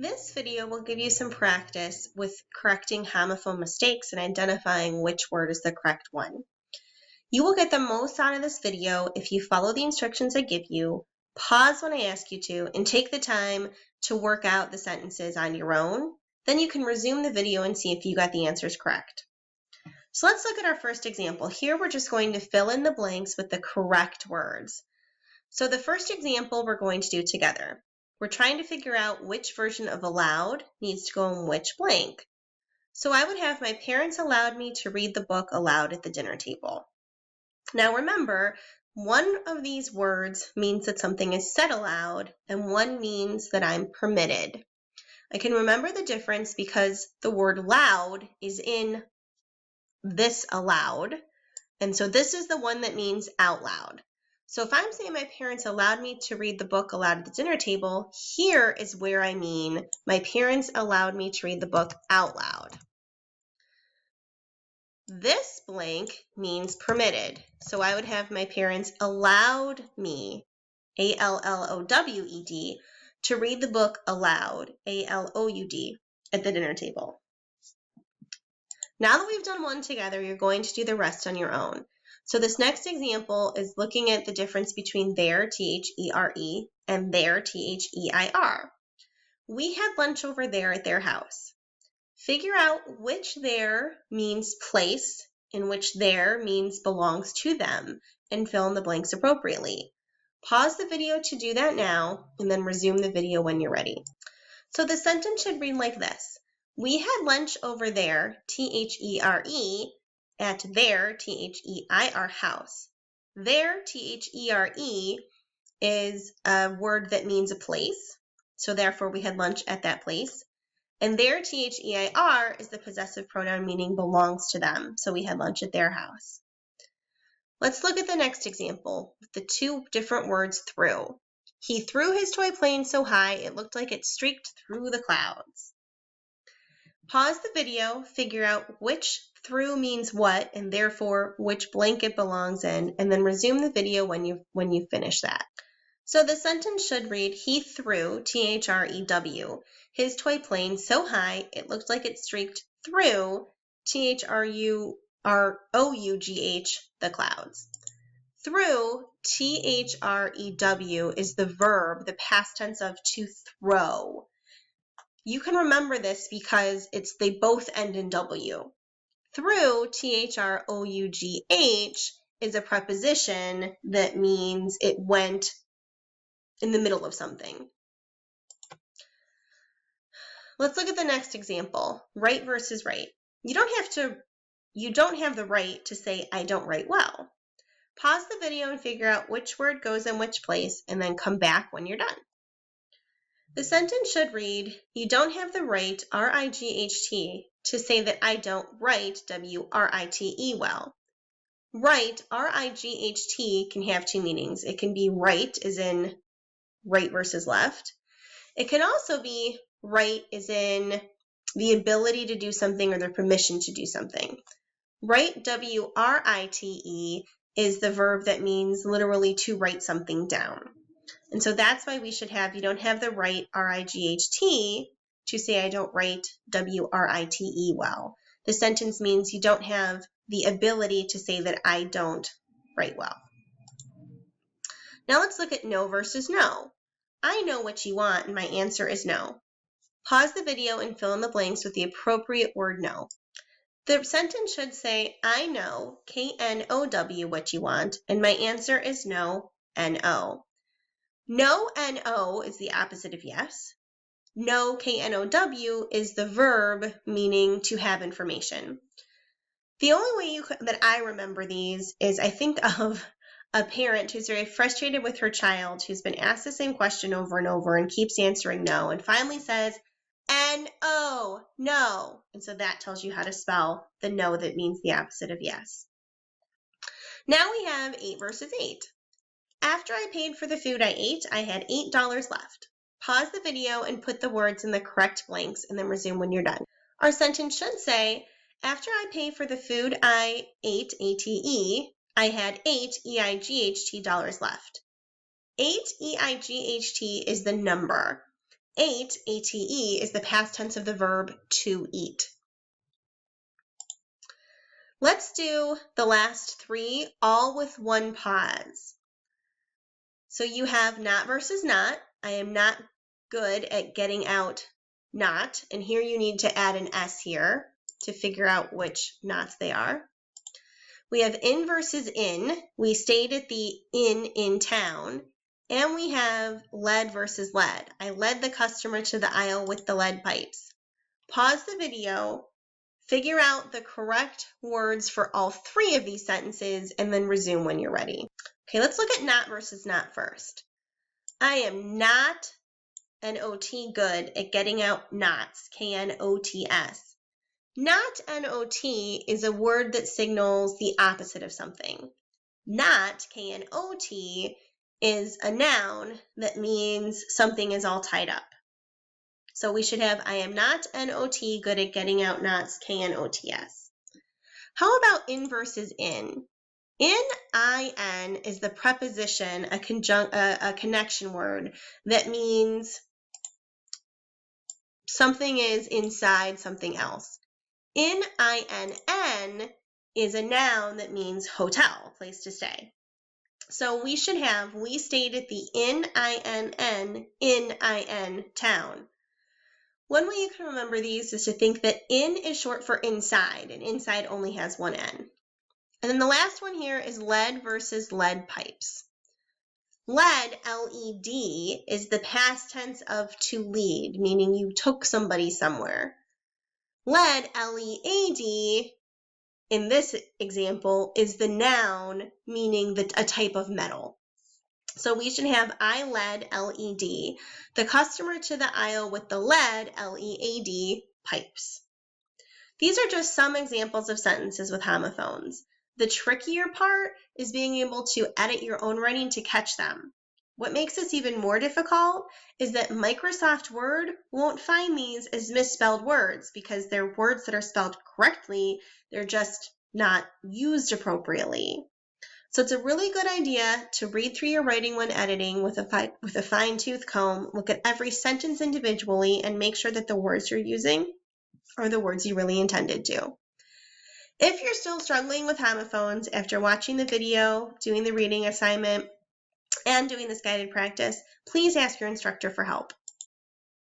This video will give you some practice with correcting homophone mistakes and identifying which word is the correct one. You will get the most out of this video if you follow the instructions I give you, pause when I ask you to, and take the time to work out the sentences on your own. Then you can resume the video and see if you got the answers correct. So let's look at our first example. Here we're just going to fill in the blanks with the correct words. So the first example we're going to do together. We're trying to figure out which version of allowed needs to go in which blank. So I would have my parents allowed me to read the book aloud at the dinner table. Now remember, one of these words means that something is said aloud, and one means that I'm permitted. I can remember the difference because the word loud is in this allowed, and so this is the one that means out loud. So if I'm saying my parents allowed me to read the book aloud at the dinner table, here is where I mean my parents allowed me to read the book out loud. This blank means permitted. So I would have my parents allowed me, A-L-L-O-W-E-D, to read the book aloud, A-L-O-U-D, at the dinner table. Now that we've done one together, you're going to do the rest on your own. So this next example is looking at the difference between their, T-H-E-R-E, and their, T-H-E-I-R. We had lunch over there at their house. Figure out which their means place and which their means belongs to them, and fill in the blanks appropriately. Pause the video to do that now, and then resume the video when you're ready. So the sentence should read like this. We had lunch over there, T-H-E-R-E, at their, T-H-E-I-R, house. Their, T-H-E-R-E, is a word that means a place, so therefore we had lunch at that place. And their, T-H-E-I-R, is the possessive pronoun meaning belongs to them, so we had lunch at their house. Let's look at the next example with the two different words through. He threw his toy plane so high it looked like it streaked through the clouds. Pause the video, figure out which through means what, and therefore which blank it belongs in, and then resume the video when you finish that. So the sentence should read, he threw, T-H-R-E-W, his toy plane so high it looked like it streaked through, T-H-R-U-R-O-U-G-H, the clouds. Through, T-H-R-E-W, is the verb, the past tense of to throw. You can remember this because they both end in W. Through, T-H-R-O-U-G-H, is a preposition that means it went in the middle of something. Let's look at the next example, right versus right. You don't have the right to say I don't write well. Pause the video and figure out which word goes in which place, and then come back when you're done. The sentence should read, you don't have the right, R-I-G-H-T, to say that I don't write, W-R-I-T-E, well. Right, R-I-G-H-T, can have two meanings. It can be right as in right versus left. It can also be right as in the ability to do something or the permission to do something. Right, W-R-I-T-E, is the verb that means literally to write something down. And so that's why we should have, you don't have the right, R-I-G-H-T, to say I don't write, W-R-I-T-E, well. The sentence means you don't have the ability to say that I don't write well. Now let's look at no versus no. I know what you want, and my answer is no. Pause the video and fill in the blanks with the appropriate word no. The sentence should say, I know, K-N-O-W, what you want, and my answer is no, N-O. No, N-O, is the opposite of yes. No, K-N-O-W, is the verb meaning to have information. The only way that I remember these is I think of a parent who's very frustrated with her child who's been asked the same question over and over and keeps answering no, and finally says, N-O, no. And so that tells you how to spell the no that means the opposite of yes. Now we have 8 versus 8. After I paid for the food I ate, I had $8 left. Pause the video and put the words in the correct blanks, and then resume when you're done. Our sentence should say, after I paid for the food I ate, A-T-E, I had 8 E-I-G-H-T dollars left. 8 E-I-G-H-T is the number. Ate, A-T-E, is the past tense of the verb to eat. Let's do the last three, all with one pause. So you have not versus not. I am not good at getting out not. And here you need to add an S here to figure out which nots they are. We have in versus in. We stayed at the in town. And we have led versus led. I led the customer to the aisle with the lead pipes. Pause the video, figure out the correct words for all three of these sentences, and then resume when you're ready. Okay, let's look at not versus not first. I am not N-O-T good at getting out knots, K-N-O-T-S. Not N-O-T is a word that signals the opposite of something. Not, K-N-O-T, is a noun that means something is all tied up. So we should have I am not N-O-T good at getting out knots, K-N-O-T-S. How about in versus in? In is the preposition, a connection word that means something is inside something else. INN is a noun that means hotel, place to stay. So we should have, we stayed at the in town. One way you can remember these is to think that in is short for inside, and inside only has one N. And then the last one here is lead versus lead pipes. Led, L-E-D, is the past tense of to lead, meaning you took somebody somewhere. Led, L-E-A-D, in this example, is the noun, meaning a type of metal. So we should have I led, L-E-D, the customer to the aisle with the lead, L-E-A-D, pipes. These are just some examples of sentences with homophones. The trickier part is being able to edit your own writing to catch them. What makes this even more difficult is that Microsoft Word won't find these as misspelled words because they're words that are spelled correctly, they're just not used appropriately. So it's a really good idea to read through your writing when editing with a fine-tooth comb, look at every sentence individually, and make sure that the words you're using are the words you really intended to. If you're still struggling with homophones after watching the video, doing the reading assignment, and doing this guided practice, please ask your instructor for help.